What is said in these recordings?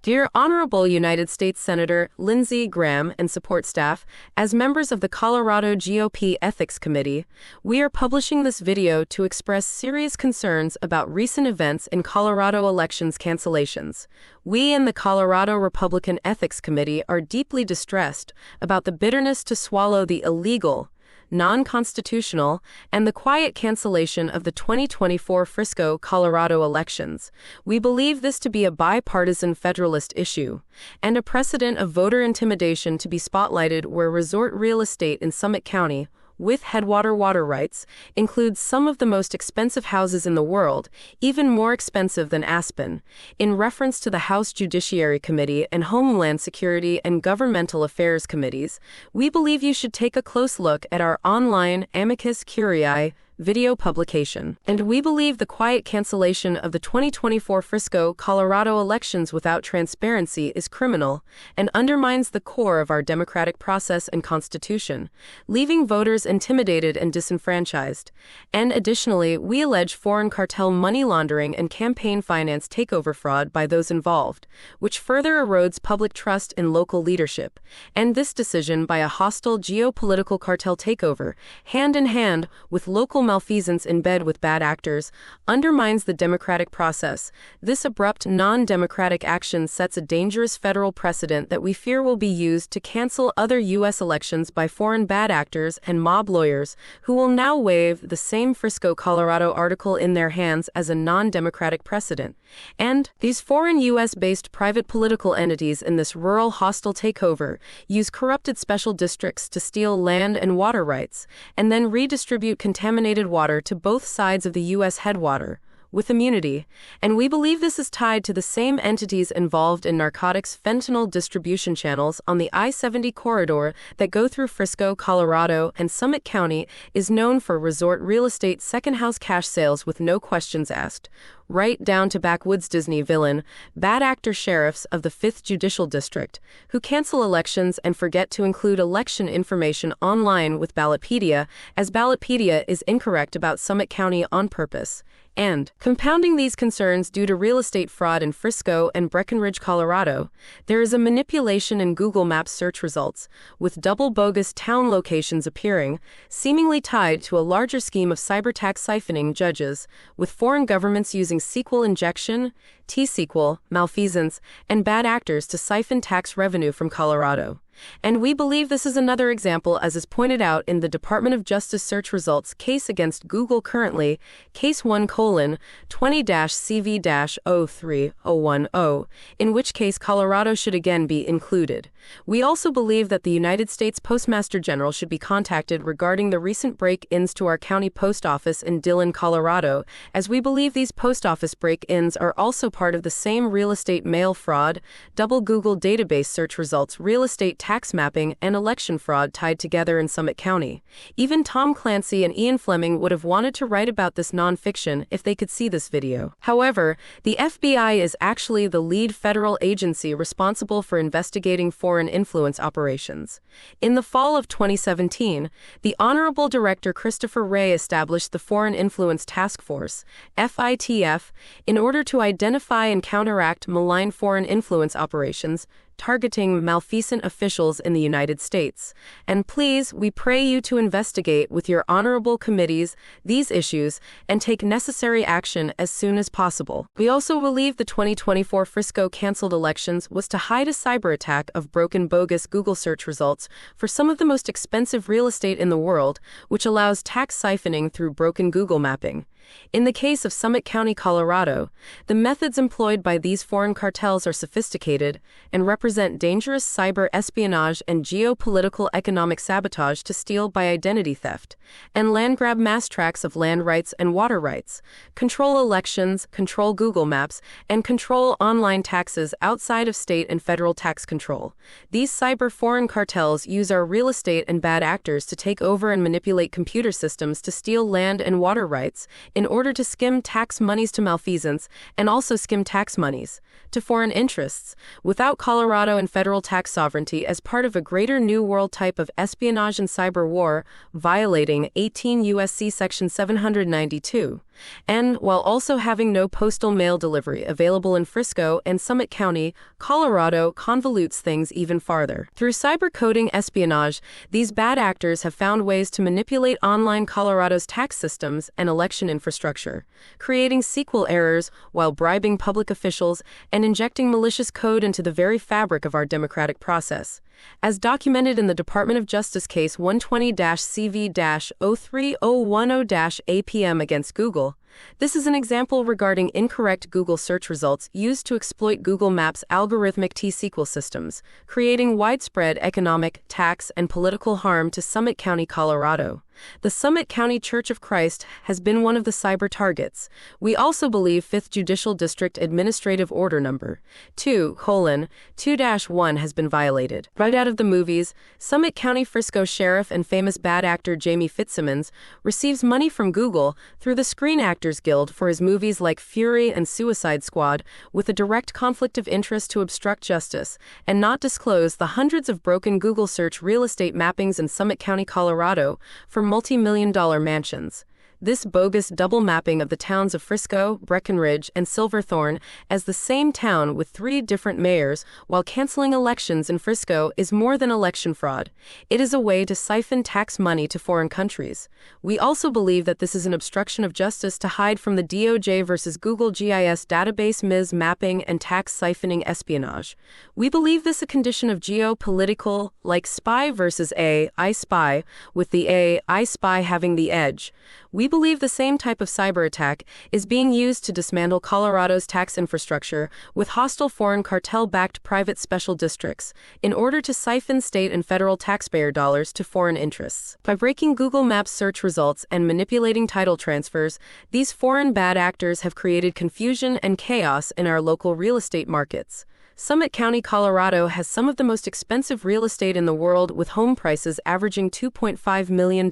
Dear Honorable United States Senator Lindsey Graham and support staff, as members of the Colorado GOP Ethics Committee, we are publishing this video to express serious concerns about recent events in Colorado elections cancellations. We in the Colorado Republican Ethics Committee are deeply distressed about the bitterness to swallow the illegal, non-constitutional, and the quiet cancellation of the 2024 Frisco, Colorado elections. We believe this to be a bipartisan Federalist issue, and a precedent of voter intimidation to be spotlighted where resort real estate in Summit County, with headwater water rights, includes some of the most expensive houses in the world, even more expensive than Aspen. In reference to the House Judiciary Committee and Homeland Security and Governmental Affairs Committees, we believe you should take a close look at our online amicus curiae video publication. And we believe the quiet cancellation of the 2024 Frisco, Colorado elections without transparency is criminal and undermines the core of our democratic process and constitution, leaving voters intimidated and disenfranchised. And additionally, we allege foreign cartel money laundering and campaign finance takeover fraud by those involved, which further erodes public trust in local leadership. And this decision by a hostile geopolitical cartel takeover, hand in hand with local malfeasance in bed with bad actors, undermines the democratic process. This abrupt, non-democratic action sets a dangerous federal precedent that we fear will be used to cancel other U.S. elections by foreign bad actors and mob lawyers who will now wave the same Frisco, Colorado article in their hands as a non-democratic precedent. And these foreign U.S.-based private political entities in this rural hostile takeover use corrupted special districts to steal land and water rights, and then redistribute contaminated water to both sides of the U.S. headwater, with immunity, and we believe this is tied to the same entities involved in narcotics fentanyl distribution channels on the I-70 corridor that go through Frisco, Colorado, and Summit County is known for resort real estate second-house cash sales with no questions asked, right down to backwoods Disney villain, bad actor sheriffs of the 5th Judicial District, who cancel elections and forget to include election information online with Ballotpedia, as Ballotpedia is incorrect about Summit County on purpose. And, compounding these concerns due to real estate fraud in Frisco and Breckenridge, Colorado, there is a manipulation in Google Maps search results, with double bogus town locations appearing, seemingly tied to a larger scheme of cyber tax siphoning judges, with foreign governments using SQL injection, T-SQL, malfeasance, and bad actors to siphon tax revenue from Colorado. And we believe this is another example, as is pointed out in the Department of Justice search results case against Google currently, Case 1:20-CV-03010, in which case Colorado should again be included. We also believe that the United States Postmaster General should be contacted regarding the recent break-ins to our county post office in Dillon, Colorado, as we believe these post office break-ins are also part of the same real estate mail fraud, double Google database search results, real estate tax mapping, and election fraud tied together in Summit County. Even Tom Clancy and Ian Fleming would have wanted to write about this nonfiction if they could see this video. However, the FBI is actually the lead federal agency responsible for investigating foreign influence operations. In the fall of 2017, the Honorable Director Christopher Wray established the Foreign Influence Task Force, FITF, in order to identify and counteract malign foreign influence operations targeting malfeasant officials in the United States. And please, we pray you to investigate with your honorable committees these issues and take necessary action as soon as possible. We also believe the 2024 Frisco canceled elections was to hide a cyber attack of broken bogus Google search results for some of the most expensive real estate in the world, which allows tax siphoning through broken Google mapping. In the case of Summit County, Colorado, the methods employed by these foreign cartels are sophisticated and represent dangerous cyber espionage and geopolitical economic sabotage to steal by identity theft and land grab mass tracts of land rights and water rights, control elections, control Google Maps, and control online taxes outside of state and federal tax control. These cyber foreign cartels use our real estate and bad actors to take over and manipulate computer systems to steal land and water rights in order to skim tax monies to malfeasance and also skim tax monies to foreign interests, without Colorado and federal tax sovereignty as part of a greater New World type of espionage and cyber war, violating 18 U.S.C. Section 792. and while also having no postal mail delivery available in Frisco and Summit County, Colorado convolutes things even farther. Through cyber-coding espionage, these bad actors have found ways to manipulate online Colorado's tax systems and election infrastructure, creating SQL errors while bribing public officials and injecting malicious code into the very fabric of our democratic process. As documented in the Department of Justice case 120-CV-03010-APM against Google, this is an example regarding incorrect Google search results used to exploit Google Maps' algorithmic T-SQL systems, creating widespread economic, tax, and political harm to Summit County, Colorado. The Summit County Church of Christ has been one of the cyber targets. We also believe 5th Judicial District Administrative Order Number 2:2-1 has been violated. Right out of the movies, Summit County Frisco Sheriff and famous bad actor Jamie Fitzsimmons receives money from Google through the Screen Actors Guild for his movies like Fury and Suicide Squad, with a direct conflict of interest to obstruct justice and not disclose the hundreds of broken Google search real estate mappings in Summit County, Colorado, for multi-million-dollar mansions. This bogus double mapping of the towns of Frisco, Breckenridge, and Silverthorne as the same town with 3 different mayors while canceling elections in Frisco is more than election fraud. It is a way to siphon tax money to foreign countries. We also believe that this is an obstruction of justice to hide from the DOJ versus Google GIS database MIS mapping and tax siphoning espionage. We believe this a condition of geopolitical, like spy versus I spy, with the I spy having the edge. We believe the same type of cyber attack is being used to dismantle Colorado's tax infrastructure with hostile foreign cartel-backed private special districts in order to siphon state and federal taxpayer dollars to foreign interests. By breaking Google Maps search results and manipulating title transfers, these foreign bad actors have created confusion and chaos in our local real estate markets. Summit County, Colorado has some of the most expensive real estate in the world, with home prices averaging $2.5 million,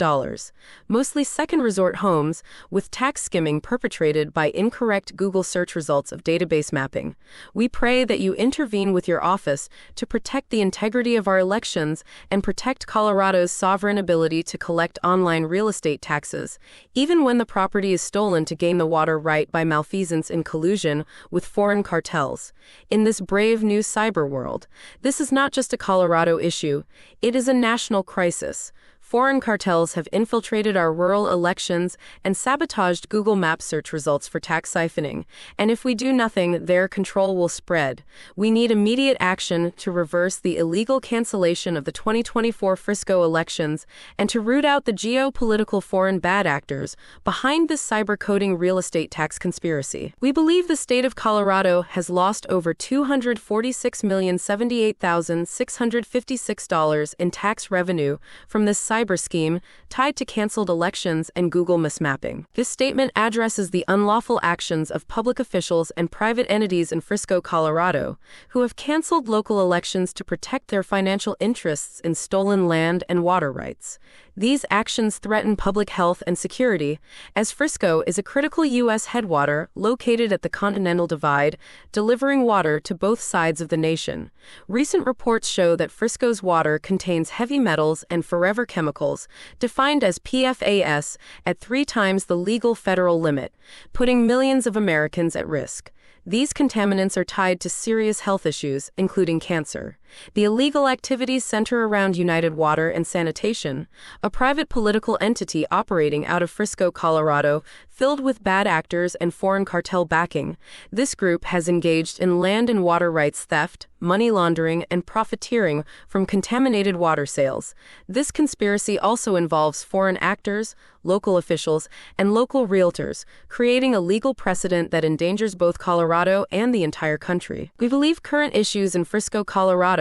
mostly second resort homes, with tax skimming perpetrated by incorrect Google search results of database mapping. We pray that you intervene with your office to protect the integrity of our elections and protect Colorado's sovereign ability to collect online real estate taxes, even when the property is stolen to gain the water right by malfeasance in collusion with foreign cartels. In this brave new cyber world, this is not just a Colorado issue, it is a national crisis. Foreign cartels have infiltrated our rural elections and sabotaged Google Maps search results for tax siphoning, and if we do nothing, their control will spread. We need immediate action to reverse the illegal cancellation of the 2024 Frisco elections and to root out the geopolitical foreign bad actors behind this cyber-coding real estate tax conspiracy. We believe the state of Colorado has lost over $246,078,656 in tax revenue from this cyber scheme tied to canceled elections and Google mismapping. This statement addresses the unlawful actions of public officials and private entities in Frisco, Colorado, who have canceled local elections to protect their financial interests in stolen land and water rights. These actions threaten public health and security, as Frisco is a critical U.S. headwater located at the Continental Divide, delivering water to both sides of the nation. Recent reports show that Frisco's water contains heavy metals and forever chemicals, defined as PFAS, at 3 times the legal federal limit, putting millions of Americans at risk. These contaminants are tied to serious health issues, including cancer. The illegal activities center around United Water and Sanitation, a private political entity operating out of Frisco, Colorado, filled with bad actors and foreign cartel backing. This group has engaged in land and water rights theft, money laundering, and profiteering from contaminated water sales. This conspiracy also involves foreign actors, local officials, and local realtors, creating a legal precedent that endangers both Colorado and the entire country. We believe current issues in Frisco, Colorado,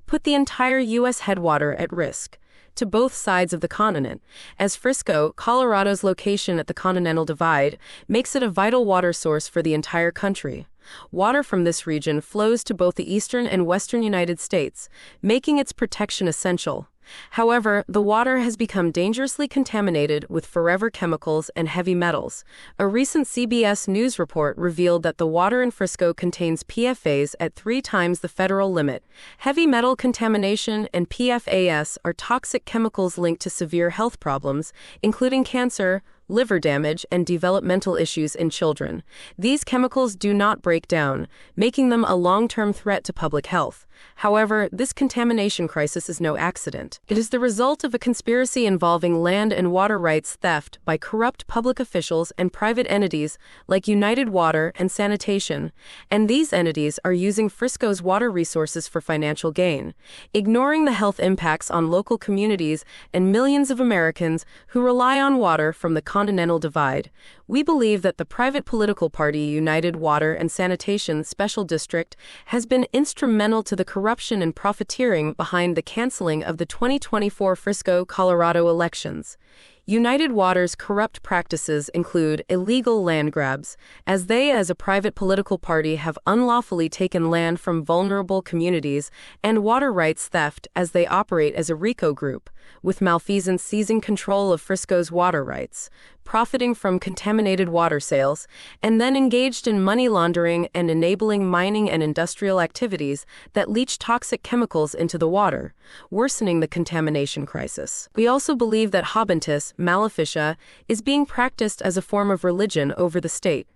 put the entire U.S. headwater at risk to both sides of the continent, as Frisco, Colorado's location at the Continental Divide, makes it a vital water source for the entire country. Water from this region flows to both the eastern and western United States, making its protection essential. However, the water has become dangerously contaminated with forever chemicals and heavy metals. A recent CBS News report revealed that the water in Frisco contains PFAS at 3 times the federal limit. Heavy metal contamination and PFAS are toxic chemicals linked to severe health problems, including cancer, liver damage, and developmental issues in children. These chemicals do not break down, making them a long-term threat to public health. However, this contamination crisis is no accident. It is the result of a conspiracy involving land and water rights theft by corrupt public officials and private entities like United Water and Sanitation, and these entities are using Frisco's water resources for financial gain, ignoring the health impacts on local communities and millions of Americans who rely on water from the Continental Divide. We believe that the private political party United Water and Sanitation Special District has been instrumental to the corruption and profiteering behind the canceling of the 2024 Frisco, Colorado elections. United Water's corrupt practices include illegal land grabs, as they, as a private political party, have unlawfully taken land from vulnerable communities, and water rights theft, as they operate as a RICO group, with malfeasance seizing control of Frisco's water rights, profiting from contaminated water sales, and then engaged in money laundering and enabling mining and industrial activities that leach toxic chemicals into the water, worsening the contamination crisis. We also believe that habentus maleficia is being practiced as a form of religion over the state,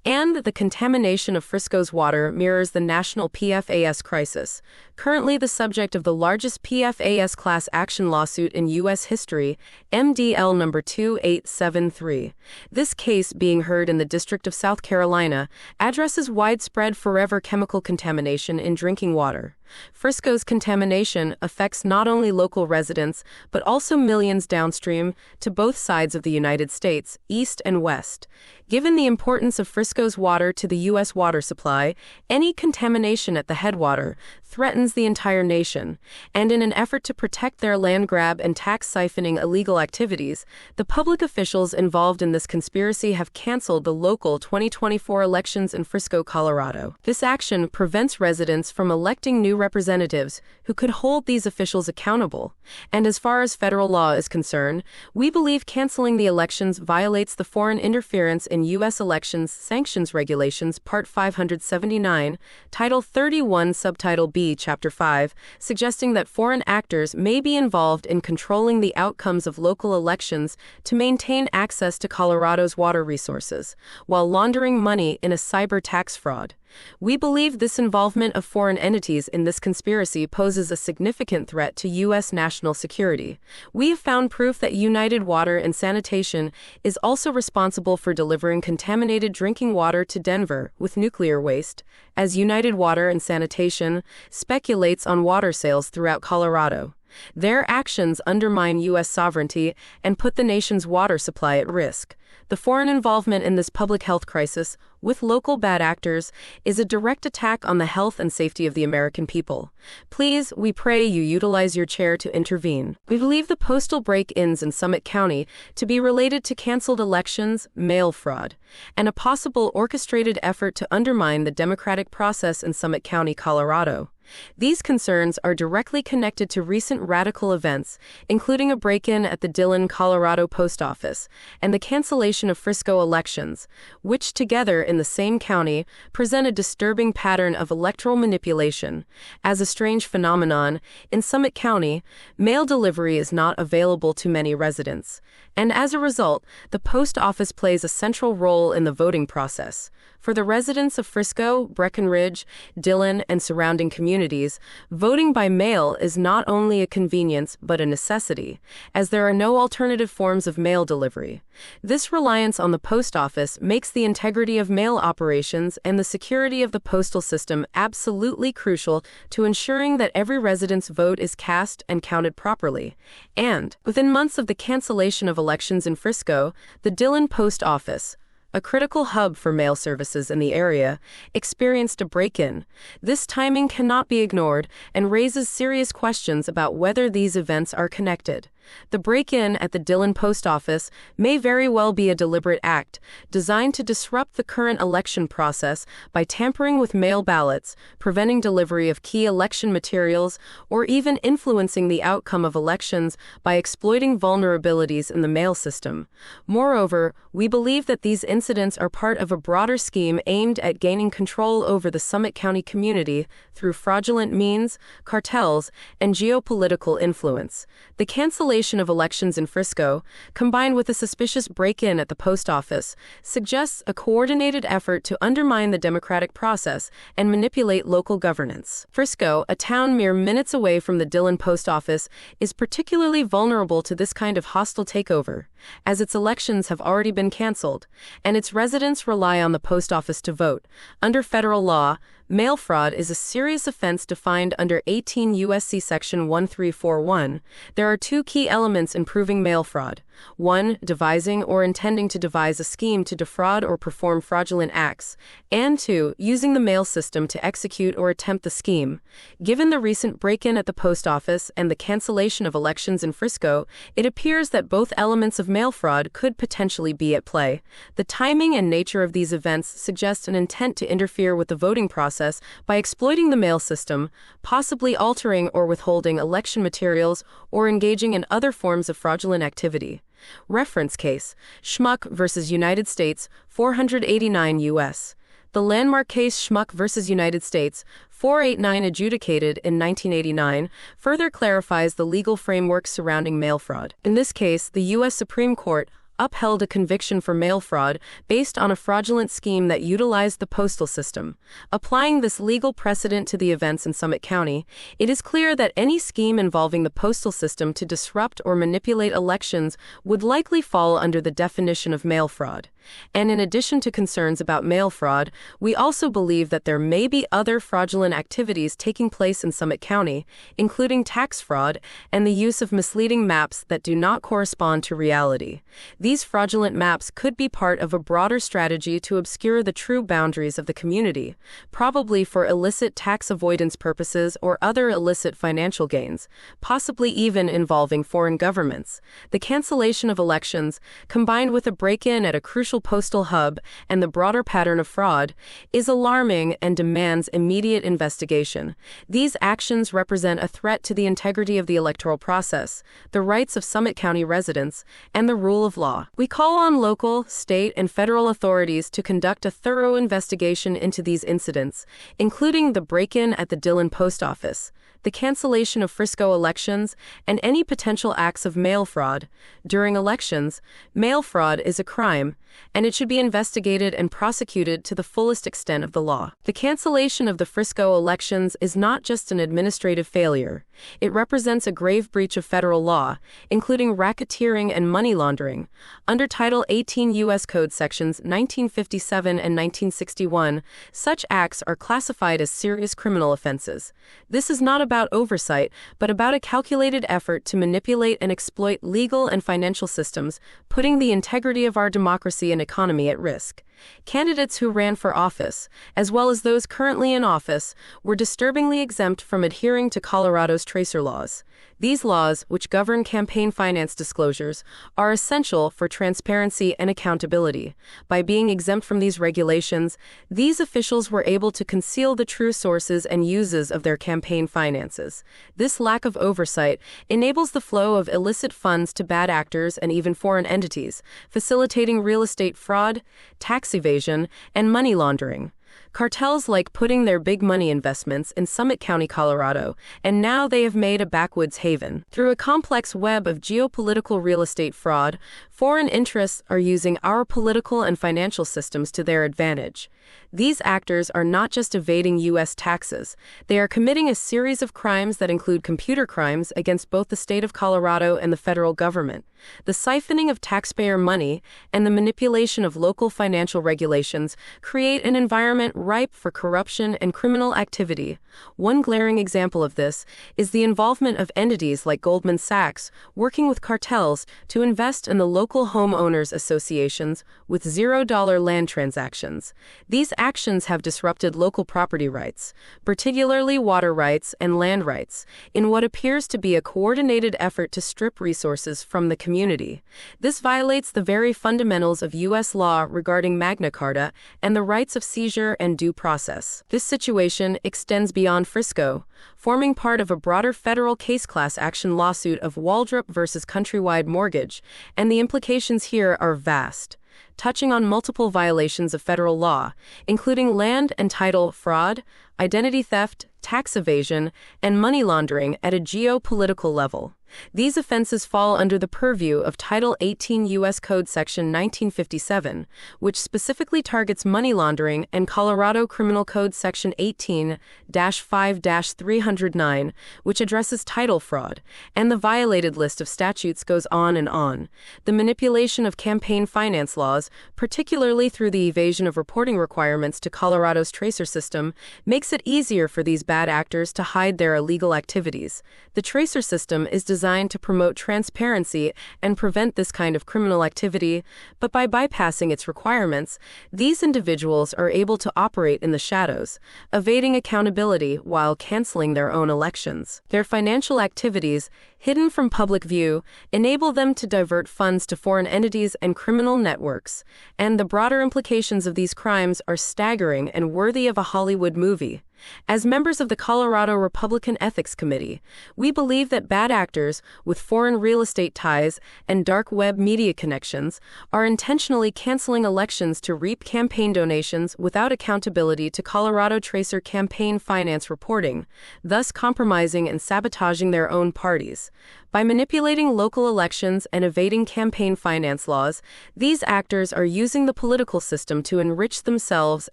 and the contamination of Frisco's water mirrors the national PFAS crisis, currently the subject of the largest PFAS class action lawsuit in U.S. history, MDL number 2873. This case, being heard in the District of South Carolina, addresses widespread forever chemical contamination in drinking water. Frisco's contamination affects not only local residents, but also millions downstream to both sides of the United States, east and west. Given the importance of Frisco's water to the U.S. water supply, any contamination at the headwater threatens the entire nation, and in an effort to protect their land grab and tax siphoning illegal activities, the public officials involved in this conspiracy have canceled the local 2024 elections in Frisco, Colorado. This action prevents residents from electing new representatives who could hold these officials accountable, and as far as federal law is concerned, we believe canceling the elections violates the Foreign Interference in U.S. Elections Sanctions Regulations, Part 579, Title 31, Subtitle B, Chapter 5, suggesting that foreign actors may be involved in controlling the outcomes of local elections to maintain access to Colorado's water resources, while laundering money in a cyber tax fraud. We believe this involvement of foreign entities in this conspiracy poses a significant threat to U.S. national security. We have found proof that United Water and Sanitation is also responsible for delivering contaminated drinking water to Denver with nuclear waste, as United Water and Sanitation speculates on water sales throughout Colorado. Their actions undermine U.S. sovereignty and put the nation's water supply at risk. The foreign involvement in this public health crisis, with local bad actors, is a direct attack on the health and safety of the American people. Please, we pray you utilize your chair to intervene. We believe the postal break-ins in Summit County to be related to canceled elections, mail fraud, and a possible orchestrated effort to undermine the democratic process in Summit County, Colorado. These concerns are directly connected to recent radical events, including a break-in at the Dillon, Colorado post office, and the cancellation of Frisco elections, which together in the same county present a disturbing pattern of electoral manipulation. As a strange phenomenon, in Summit County, mail delivery is not available to many residents, and as a result, the post office plays a central role in the voting process. For the residents of Frisco, Breckenridge, Dillon, and surrounding communities, voting by mail is not only a convenience but a necessity, as there are no alternative forms of mail delivery. This reliance on the post office makes the integrity of mail operations and the security of the postal system absolutely crucial to ensuring that every resident's vote is cast and counted properly. And, within months of the cancellation of elections in Frisco, the Dillon post office, a critical hub for mail services in the area, experienced a break-in. This timing cannot be ignored and raises serious questions about whether these events are connected. The break-in at the Dillon post office may very well be a deliberate act, designed to disrupt the current election process by tampering with mail ballots, preventing delivery of key election materials, or even influencing the outcome of elections by exploiting vulnerabilities in the mail system. Moreover, we believe that these incidents are part of a broader scheme aimed at gaining control over the Summit County community through fraudulent means, cartels, and geopolitical influence. The cancellation cancellation of elections in Frisco, combined with a suspicious break-in at the post office, suggests a coordinated effort to undermine the democratic process and manipulate local governance. Frisco, a town mere minutes away from the Dillon post office, is particularly vulnerable to this kind of hostile takeover, as its elections have already been canceled, and its residents rely on the post office to vote. Under federal law, mail fraud is a serious offense defined under 18 U.S.C. Section 1341. There are two key elements in proving mail fraud. 1. Devising or intending to devise a scheme to defraud or perform fraudulent acts, and 2. Using the mail system to execute or attempt the scheme. Given the recent break-in at the post office and the cancellation of elections in Frisco, it appears that both elements of mail fraud could potentially be at play. The timing and nature of these events suggest an intent to interfere with the voting process by exploiting the mail system, possibly altering or withholding election materials or engaging in other forms of fraudulent activity. Reference case: Schmuck v. United States, 489 U.S. The landmark case Schmuck v. United States, 489, adjudicated in 1989, further clarifies the legal framework surrounding mail fraud. In this case, the U.S. Supreme Court upheld a conviction for mail fraud based on a fraudulent scheme that utilized the postal system. Applying this legal precedent to the events in Summit County, it is clear that any scheme involving the postal system to disrupt or manipulate elections would likely fall under the definition of mail fraud. And in addition to concerns about mail fraud, we also believe that there may be other fraudulent activities taking place in Summit County, including tax fraud and the use of misleading maps that do not correspond to reality. These fraudulent maps could be part of a broader strategy to obscure the true boundaries of the community, probably for illicit tax avoidance purposes or other illicit financial gains, possibly even involving foreign governments. The cancellation of elections, combined with a break-in at a crucial postal hub and the broader pattern of fraud, is alarming and demands immediate investigation. These actions represent a threat to the integrity of the electoral process, the rights of Summit County residents, and the rule of law. We call on local, state, and federal authorities to conduct a thorough investigation into these incidents, including the break-in at the Dillon post office, the cancellation of Frisco elections, and any potential acts of mail fraud. During elections, mail fraud is a crime, and it should be investigated and prosecuted to the fullest extent of the law. The cancellation of the Frisco elections is not just an administrative failure. It represents a grave breach of federal law, including racketeering and money laundering. Under Title 18 U.S. Code Sections 1957 and 1961, such acts are classified as serious criminal offenses. This is not about oversight, but about a calculated effort to manipulate and exploit legal and financial systems, putting the integrity of our democracy and economy at risk. Candidates who ran for office, as well as those currently in office, were disturbingly exempt from adhering to Colorado's tracer laws. These laws, which govern campaign finance disclosures, are essential for transparency and accountability. By being exempt from these regulations, these officials were able to conceal the true sources and uses of their campaign finances. This lack of oversight enables the flow of illicit funds to bad actors and even foreign entities, facilitating real estate fraud, tax evasion, and money laundering. Cartels like putting their big money investments in Summit County, Colorado, and now they have made a backwoods haven. Through a complex web of geopolitical real estate fraud, foreign interests are using our political and financial systems to their advantage. These actors are not just evading U.S. taxes, they are committing a series of crimes that include computer crimes against both the state of Colorado and the federal government. The siphoning of taxpayer money and the manipulation of local financial regulations create an environment ripe for corruption and criminal activity. One glaring example of this is the involvement of entities like Goldman Sachs working with cartels to invest in the local homeowners associations with $0 land transactions. These actions have disrupted local property rights, particularly water rights and land rights, in what appears to be a coordinated effort to strip resources from the community. This violates the very fundamentals of U.S. law regarding Magna Carta and the rights of seizure and due process. This situation extends beyond Frisco, forming part of a broader federal case class action lawsuit of Waldrop versus Countrywide Mortgage, and the implications here are vast, touching on multiple violations of federal law, including land and title fraud, identity theft, tax evasion, and money laundering at a geopolitical level. These offenses fall under the purview of Title 18 U.S. Code Section 1957, which specifically targets money laundering, and Colorado Criminal Code Section 18-5-309, which addresses title fraud, and the violated list of statutes goes on and on. The manipulation of campaign finance laws, particularly through the evasion of reporting requirements to Colorado's tracer system, makes it easier for these bad actors to hide their illegal activities. The tracer system is designed to promote transparency and prevent this kind of criminal activity, but by bypassing its requirements, these individuals are able to operate in the shadows, evading accountability while canceling their own elections. Their financial activities, hidden from public view, enable them to divert funds to foreign entities and criminal networks, and the broader implications of these crimes are staggering and worthy of a Hollywood movie. As members of the Colorado Republican Ethics Committee, we believe that bad actors with foreign real estate ties and dark web media connections are intentionally canceling elections to reap campaign donations without accountability to Colorado Tracer campaign finance reporting, thus compromising and sabotaging their own parties. By manipulating local elections and evading campaign finance laws, these actors are using the political system to enrich themselves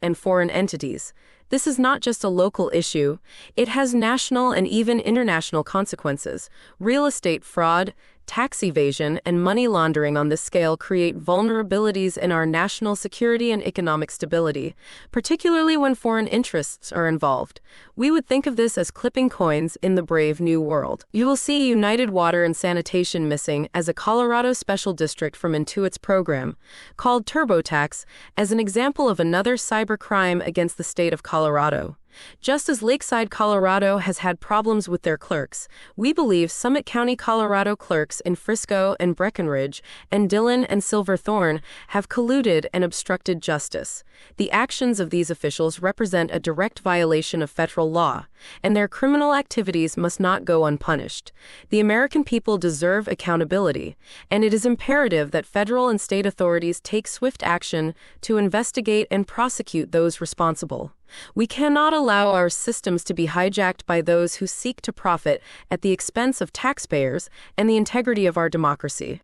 and foreign entities. This is not just a local issue, it has national and even international consequences. Real estate fraud, tax evasion, and money laundering on this scale create vulnerabilities in our national security and economic stability, particularly when foreign interests are involved. We would think of this as clipping coins in the brave new world. You will see United Water and Sanitation missing as a Colorado special district from Intuit's program, called TurboTax, as an example of another cybercrime against the state of Colorado. Just as Lakeside, Colorado has had problems with their clerks, we believe Summit County, Colorado clerks in Frisco and Breckenridge and Dillon and Silverthorne have colluded and obstructed justice. The actions of these officials represent a direct violation of federal law, and their criminal activities must not go unpunished. The American people deserve accountability, and it is imperative that federal and state authorities take swift action to investigate and prosecute those responsible. We cannot allow our systems to be hijacked by those who seek to profit at the expense of taxpayers and the integrity of our democracy.